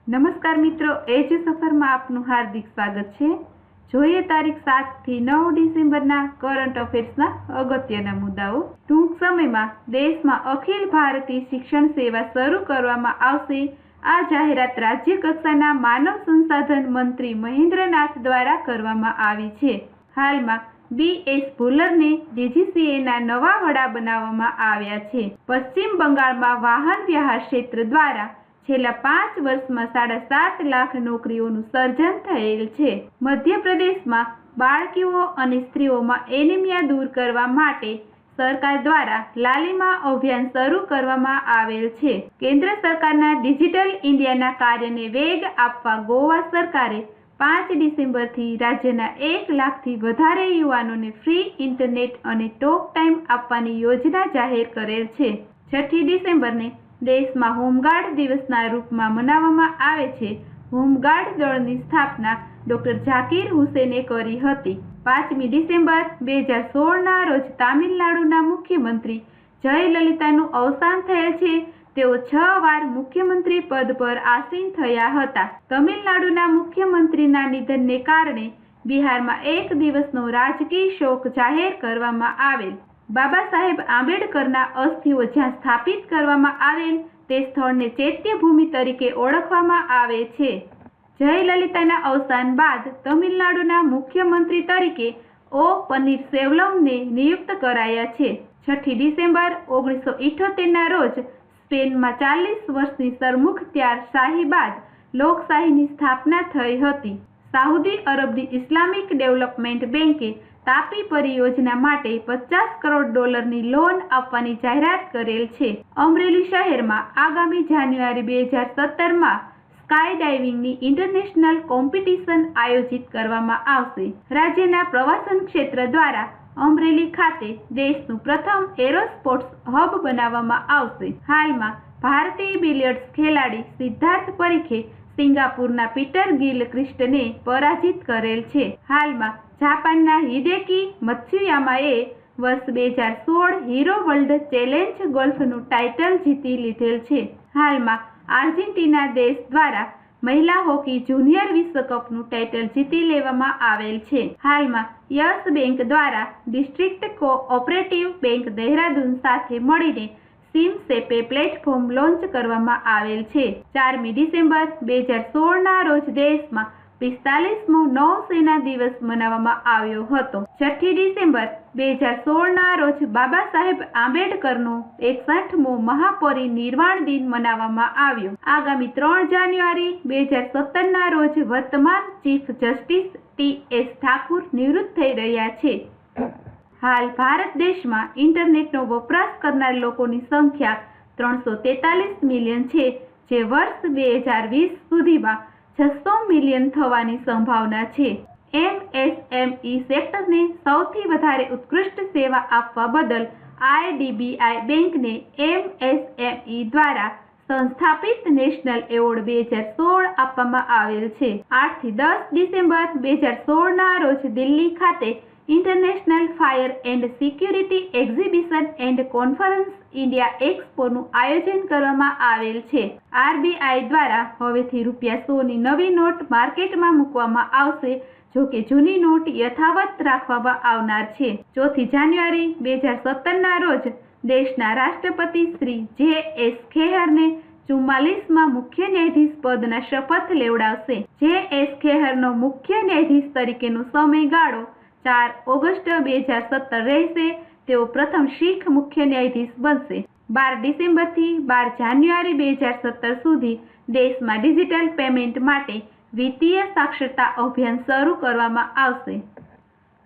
નમસ્કાર મિત્રો, એજ સફરમાં આપનું હાર્દિક સ્વાગત છે। જોઈએ તારીખ 7 થી 9 ડિસેમ્બરના કરંટ અફેર્સના અગત્યના મુદ્દાઓ। ટૂંક સમયમાં દેશમાં અખિલ ભારતીય શિક્ષણ સેવા શરૂ કરવામાં આવશે। આ જાહેરાત રાજ્ય કક્ષાના માનવ સંસાધન મંત્રી મહેન્દ્રનાથ દ્વારા કરવામાં આવી છે। હાલમાં BS ભુલ્લરને DGCAના નવા વડા બનાવવામાં આવ્યા છે। પશ્ચિમ બંગાળમાં વાહન વ્યવહાર ક્ષેત્ર દ્વારા છેલ્લા 5 વર્ષમાં 7.5 લાખ નોકરીઓનું સર્જન થયેલ છે। મધ્યપ્રદેશમાં બાળકીઓ અને સ્ત્રીઓમાં એનિમિયા દૂર કરવા માટે સરકાર દ્વારા લાલીમા અભિયાન શરૂ કરવામાં આવેલ છે। કેન્દ્ર સરકારના ડિજિટલ ઇન્ડિયાના કાર્યને વેગ આપવા ગોવા સરકારે 5 ડિસેમ્બરથી રાજ્યના 1 લાખથી વધારે યુવાનોને ફ્રી ઇન્ટરનેટ અને ટોક ટાઈમ આપવાની યોજના જાહેર કરેલ છે। 6 ડિસેમ્બરને દેશમાં હોમગાર્ડ દિવસના રૂપમાં મનાવવામાં આવે છે। હોમગાર્ડ દળની સ્થાપના ડોક્ટર ઝાકીર હુસેને કરી હતી। 5મી ડિસેમ્બર 2016ના રોજ તામિલનાડુના મુખ્યમંત્રી જયલલિતાનું અવસાન થયેલ છે। તેઓ 6 વાર મુખ્યમંત્રી પદ પર આસીન થયા હતા। તમિલનાડુના મુખ્યમંત્રીના નિધનને કારણે બિહારમાં 1 દિવસનો રાજકીય શોક જાહેર કરવામાં આવેલ। બાબા સાહેબ આંબેડકરના અસ્થિઓ જ્યાં સ્થાપિત કરવામાં આવેલ તે સ્થળને ચૈત્યભૂમિ તરીકે ઓળખવામાં આવે છે। જયલલિતાના અવસાન બાદ તમિલનાડુના મુખ્યમંત્રી તરીકે ઓ પનીરસેલ્વમને નિયુક્ત કરાયા છે। 6 ડિસેમ્બર 1978ના રોજ સ્પેનમાં 40 વર્ષની સરમુખત્યાર શાહી બાદ લોકશાહીની સ્થાપના થઈ હતી। સાઉદી અરબની ઇસ્લામિક ડેવલપમેન્ટ બેંકે તાપી પરિયોજના માટે $50 કરોડ લોન આપવાની જાહેરાત કરેલ છે। અમરેલી શહેરમાં આગામી જાન્યુઆરી 2017માં સ્કાય ડાઇવિંગની ઇન્ટરનેશનલ કોમ્પિટિશન આયોજિત કરવામાં આવશે। રાજ્યના પ્રવાસન ક્ષેત્ર દ્વારા અમરેલી ખાતે દેશનું પ્રથમ એરોસ્પોર્ટ્સ હબ બનાવવામાં આવશે। હાલમાં ભારતીય બિલિયર્ડ્સ ખેલાડી સિદ્ધાર્થ પરીખે સિંગાપુરના પીટર ગિલક્રિસ્ટને પરાજિત કરેલ છે। હાલમાં જાપાનના હિદેકી મત્સુયામાએ વર્ષ 2016 હીરો વર્લ્ડ ચેલેન્જ ગોલ્ફનું ટાઇટલ જીતી લીધેલ છે। હાલમાં આર્જેન્ટિના દેશ દ્વારા મહિલા હોકી જુનિયર વિશ્વકપનું ટાઇટલ જીતી લેવામાં આવેલ છે। હાલમાં યસ બેંક દ્વારા ડિસ્ટ્રિક્ટ કોઓપરેટિવ બેંક દહેરાદૂન સાથે મળીને સિમસેપે પ્લેટફોર્મ લોન્ચ કરવામાં આવેલ છે। 4મી ડિસેમ્બર 2016ના રોજ દેશમાં 45મો નૌસેના દિવસ મનાવવામાં આવ્યો હતો। 6 ડિસેમ્બર 2016ના રોજ બાબા સાહેબ આંબેડકરનો 61મો મહાપરિનિર્વાણ દિન મનાવવામાં આવ્યો। આગામી 3 જાન્યુઆરી 2017ના રોજ વર્તમાન ચીફ જસ્ટિસ TS ઠાકુર નિવૃત્ત થઈ રહ્યા છે। હાલ ભારત દેશમાં ઇન્ટરનેટનો વપરાશ કરનાર લોકોની સંખ્યા 343 મિલિયન છે, જે વર્ષ 2020 સુધીમાં 600 મિલિયન થવાની સંભાવના છે। MSME સેક્ટરને સૌથી વધારે ઉત્કૃષ્ટ સેવા આપવા બદલ IDBI બેંકને MSME દ્વારા સંસ્થાપિત નેશનલ એવોર્ડ 2016 આપવામાં આવેલ છે। 8 થી 10 ડિસેમ્બર 2016ના રોજ દિલ્હી ખાતે international fire and security exhibition and conference India એક્સપોનું આયોજન કરવામાં આવેલ છે। RBI દ્વારા હવેથી ₹100ની નવી નોટ માર્કેટમાં મૂકવામાં આવશે, જો કે જૂની નોટ યથાવત રાખવામાં આવનાર છે। 4 જાન્યુઆરી 2017ના રોજ દેશના રાષ્ટ્રપતિ શ્રી JS ખેહરને 44માં મુખ્ય ન્યાયાધીશ પદના શપથ લેવડાવશે। JS ખેહરનો મુખ્ય ન્યાયાધીશ તરીકેનો સમયગાળો 4 ઓગસ્ટ 2017 રહેશે। તેઓ પ્રથમ શીખ મુખ્ય ન્યાયાધીશ બનશે। 12 ડિસેમ્બરથી 12 જાન્યુઆરી 2017 સુધી દેશમાં ડિજિટલ પેમેન્ટ માટે વિત્તીય સાક્ષરતા અભિયાન શરૂ કરવામાં આવશે।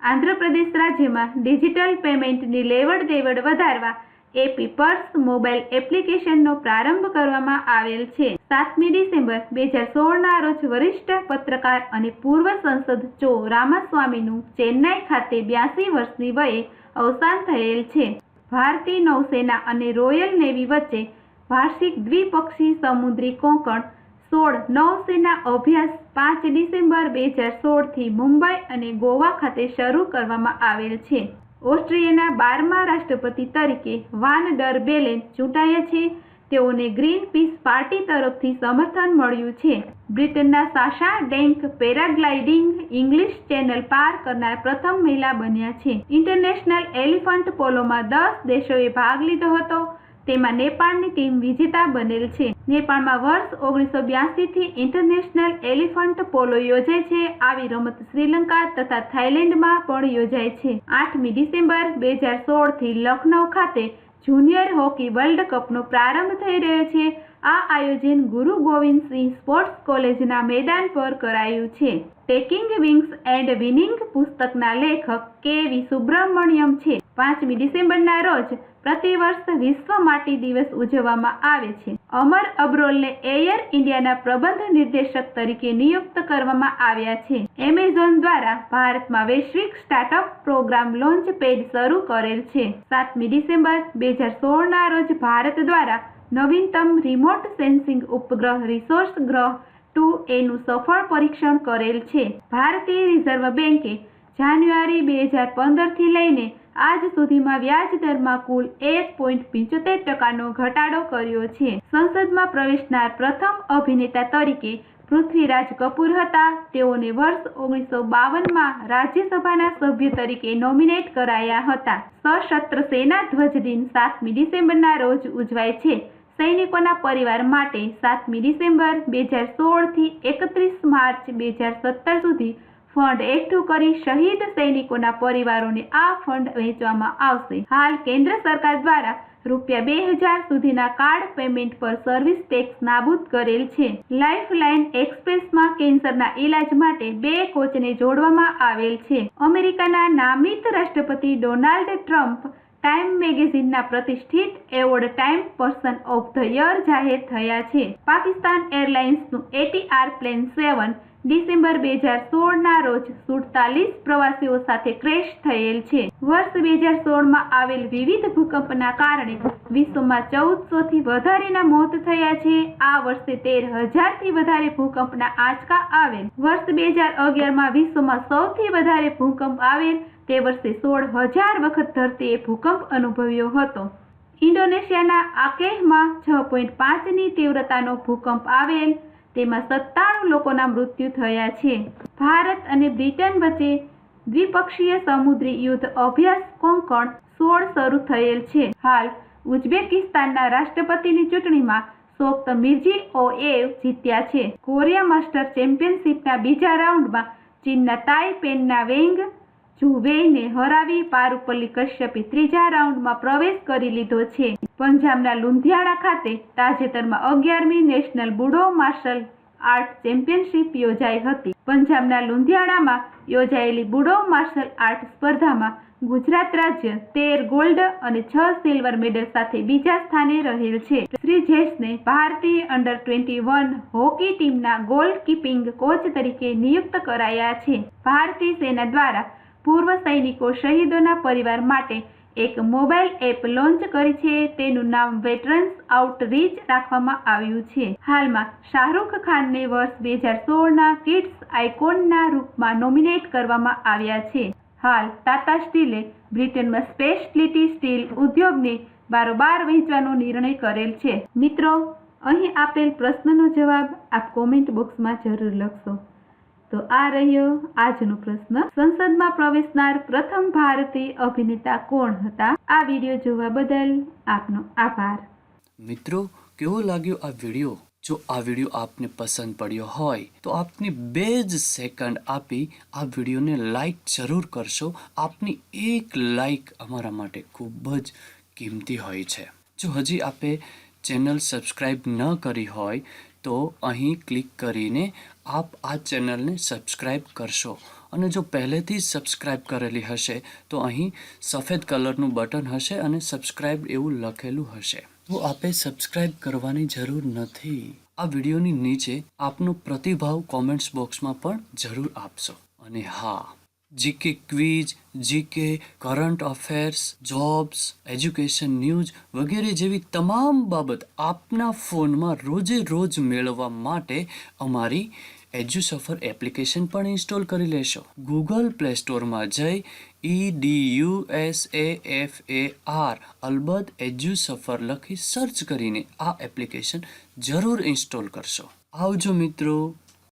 આંધ્રપ્રદેશ રાજ્યમાં ડિજિટલ પેમેન્ટની લેવડ દેવડ વધારવા એપી પર્સ મોબાઈલ એપ્લિકેશનનો પ્રારંભ કરવામાં આવેલ છે। 7મી ડિસેમ્બર 2016ના રોજ વરિષ્ઠ પત્રકાર અને પૂર્વ સંસદ ચો રામાસ્વામીનું ચેન્નાઈ ખાતે 82 વર્ષની વયે અવસાન થયેલ છે। ભારતીય નૌસેના અને રોયલ નેવી વચ્ચે વાર્ષિક દ્વિપક્ષી સમુદ્રી કોંકણ 16 નૌસેના અભ્યાસ 5 ડિસેમ્બર 2016થી મુંબઈ અને ગોવા ખાતે શરૂ કરવામાં આવેલ છે। ઓસ્ટ્રિયાના 12મા રાષ્ટ્રપતિ તરીકે વાન ડર બેલેન ચૂંટાયા છે। તેઓને ગ્રીન પીસ પાર્ટી તરફથી સમર્થન મળ્યું છે. બ્રિટનના સાશા ડેન્ક પેરાગ્લાઇડિંગ ઇંગ્લિશ ચેનલ પાર કરનાર પ્રથમ મહિલા બન્યા છે. ઇન્ટરનેશનલ એલિફન્ટ પોલોમાં 10 દેશોએ ભાગ લીધો હતો. તેમાં નેપાળની ટીમ વિજેતા બનેલ છે. નેપાળમાં વર્ષ 1982 થી ઇન્ટરનેશનલ એલિફન્ટ પોલો યોજાય છે. આવી રમત શ્રીલંકા તથા થાઇલેન્ડમાં પણ યોજાય છે. 8મી ડિસેમ્બર 2016 થી લખનૌ ખાતે જુનિયર હોકી વર્લ્ડ કપનો પ્રારંભ થઈ રહ્યો છે. આ આયોજન ગુરુ ગોવિંદ સિંહ સ્પોર્ટ્સ કોલેજના મેદાન પર કરાયું છે. ટેકિંગ વિંગ્સ એન્ડ વિનિંગ પુસ્તકના લેખક કે.વી. સુબ્રમણ્યમ છે. 5મી ડિસેમ્બરના રોજ પ્રતિવર્ષ વિશ્વ માટી દિવસ ઉજવવામાં આવે છે. અમર અબ્રોલને એયર ઇન્ડિયાના પ્રબંધ નિર્દેશક તરીકે નિયુક્ત કરવામાં આવ્યા છે. એમેઝોન દ્વારા ભારતમાં વૈશ્વિક સ્ટાર્ટઅપ પ્રોગ્રામ લોન્ચ પેડ શરૂ કરેલ છે. 7મી ડિસેમ્બર 2016ના રોજ ભારત દ્વારા નવીનતમ રિમોટ સેન્સિંગ ઉપગ્રહ રિસોર્સ ગ્રહ 2A નું સફળ પરીક્ષણ કરેલ છે. ભારતીય રિઝર્વ બેંકે જાન્યુઆરી 2015 થી લઈને આજ સુધીમાં વ્યાજ દરમાં કુલ 1.75% ઘટાડો કર્યો છે. સંસદમાં પ્રવેશનાર પ્રથમ અભિનેતા તરીકે પૃથ્વીરાજ કપૂર હતા. તેઓને વર્ષ 1952માં રાજ્યસભાના સભ્ય તરીકે નોમિનેટ કરાયા હતા. સશસ્ત્ર સેના ધ્વજ દિન 7મી ડિસેમ્બરના રોજ ઉજવાય છે. સૈનિકોના પરિવાર માટે 7મી ડિસેમ્બર 2016 થી 31 માર્ચ 2017 સુધી ફંડ એકઠું કરી શહીદ સૈનિકોના પરિવારોને આ ફંડ વહેંચવામાં આવશે. હાલ કેન્દ્ર સરકાર દ્વારા ₹2000 સુધીના કાર્ડ પેમેન્ટ પર સર્વિસ ટેક્સ નાબૂદ કરેલ છે. લાઇફલાઇન એક્સપ્રેસમાં કેન્સરના ઇલાજ માટે 2 કોચને જોડવામાં આવેલ છે. અમેરિકાના નામિત રાષ્ટ્રપતિ ડોનાલ્ડ ટ્રમ્પ ટાઈમ મેગેઝિનના પ્રતિષ્ઠિત award time person of the year જાહેર થયા છે. પાકિસ્તાન એરલાઇન્સનું ATR પ્લેન 7 ડિસેમ્બર 2016ના રોજ 47 પ્રવાસીઓ સાથે ક્રેશ થયેલ છે. વર્ષ 2016માં આવેલ વિવિધ ભૂકંપના કારણે વિશ્વમાં 1400થી વધારેના મોત થયા છે. આ વર્ષે 13,000થી વધારે ભૂકંપના આંચકા આવેલ. વર્ષ 2011માં વિશ્વમાં સૌથી વધારે ભૂકંપ આવેલ. તે વર્ષે 16,000 વખત ધરતીએ ભૂકંપ અનુભવ્યો હતો. ઇન્ડોનેશિયાના આકેહમાં 6.5ની તીવ્રતાનો ભૂકંપ આવેલ. તેમાં 97 લોકોના મૃત્યુ થયા છે. ભારત અને બ્રિટન વચ્ચે દ્વિપક્ષીય સમુદ્રી યુદ્ધ અભ્યાસ કોંકણ 16 શરૂ થયેલ છે. હાલ ઉઝબેકિસ્તાનના રાષ્ટ્રપતિની ચૂંટણીમાં શોખ્ત મિર્ઝીયોયેવ જીત્યા છે. કોરિયા માસ્ટર ચેમ્પિયનશિપના બીજા રાઉન્ડમાં ચીનના તાઇપેનના વેંગ ઝુવેઈને હરાવી પારુપલ્લી કશ્યપે ત્રીજા રાઉન્ડમાં પ્રવેશ કરી લીધો છે. પંજાબના લુધિયાણા ખાતે તાજેતરમાં 11મી નેશનલ બુડો માર્શલ આર્ટ ચેમ્પિયનશિપ યોજાઈ હતી. પંજાબના લુધિયાણામાં યોજાયેલી બુડો માર્શલ આર્ટ સ્પર્ધામાં ગુજરાત રાજ્ય 13 ગોલ્ડ અને 6 સિલ્વર મેડલ સાથે બીજા સ્થાને રહેલ છે. શ્રી જેસને ભારતીય અંડર-21 હોકી ટીમના ગોલકીપિંગ કોચ તરીકે નિયુક્ત કરાયા છે. ભારતીય સેના દ્વારા પૂર્વ સૈનિકો શહીદોના પરિવાર માટે એક મોબાઈલ એપ લોન્ચ કરી છે. તેનું નામ વેટરન્સ આઉટરીચ રાખવામાં આવ્યું છે. હાલમાં શાહરૂખ ખાનને વર્ષ 2016ના કિડ્સ આઇકોનના રૂપમાં નોમિનેટ કરવામાં આવ્યા છે. હાલ ટાટા સ્ટીલે બ્રિટનમાં સ્પેશિયલિટી સ્ટીલ ઉદ્યોગને બારોબાર વહેંચવાનો નિર્ણય કરેલ છે. મિત્રો, અહીં આપેલ પ્રશ્નનો જવાબ આપ કોમેન્ટ બોક્સમાં જરૂર લખશો. તો આ રહ્યો આજનો પ્રશ્ન. સંસદમાં પ્રવેશનાર પ્રથમ ભારતીય અભિનેતા કોણ હતા? આ વિડીયો જોવા બદલ આપનો આભાર. મિત્રો, કેવો લાગ્યો આ વિડીયો? જો આ વિડીયો આપને પસંદ પડ્યો હોય તો આપની 2 જ સેકન્ડ આપી આ વિડીયોને લાઈક જરૂર કરશો. આપની એક લાઈક અમારા માટે ખૂબ જ કિંમતી હોય છે. જો હજી આપે ચેનલ સબસ્ક્રાઈબ ન કરી હોય તો અહીં ક્લિક કરીને આપ આ ચેનલને સબસ્ક્રાઈબ કરશો. અને જો પહેલેથી જ સબસ્ક્રાઈબ કરેલી હશે તો અહીં સફેદ કલરનું બટન હશે અને સબસ્ક્રાઈબ એવું લખેલું હશે. તો આપે સબસ્ક્રાઈબ કરવાની જરૂર નથી. આ વિડીયોની નીચે આપનો પ્રતિભાવ કોમેન્ટ્સ બોક્સમાં પણ જરૂર આપશો. અને હા, GK quiz, GK, current affairs, jobs, education news વગેરે જેવી તમામ બાબત આપના ફોનમાં રોજે રોજ મેળવવા માટે અમારી એજ્યુસફર એપ્લિકેશન પણ ઇન્સ્ટોલ કરી લેશો. ગૂગલ પ્લે સ્ટોરમાં જઈ EDUSAFAR અલબત્ત એજ્યુસફર લખી સર્ચ કરીને આ એપ્લિકેશન જરૂર ઇન્સ્ટોલ કરશો. આવજો મિત્રો.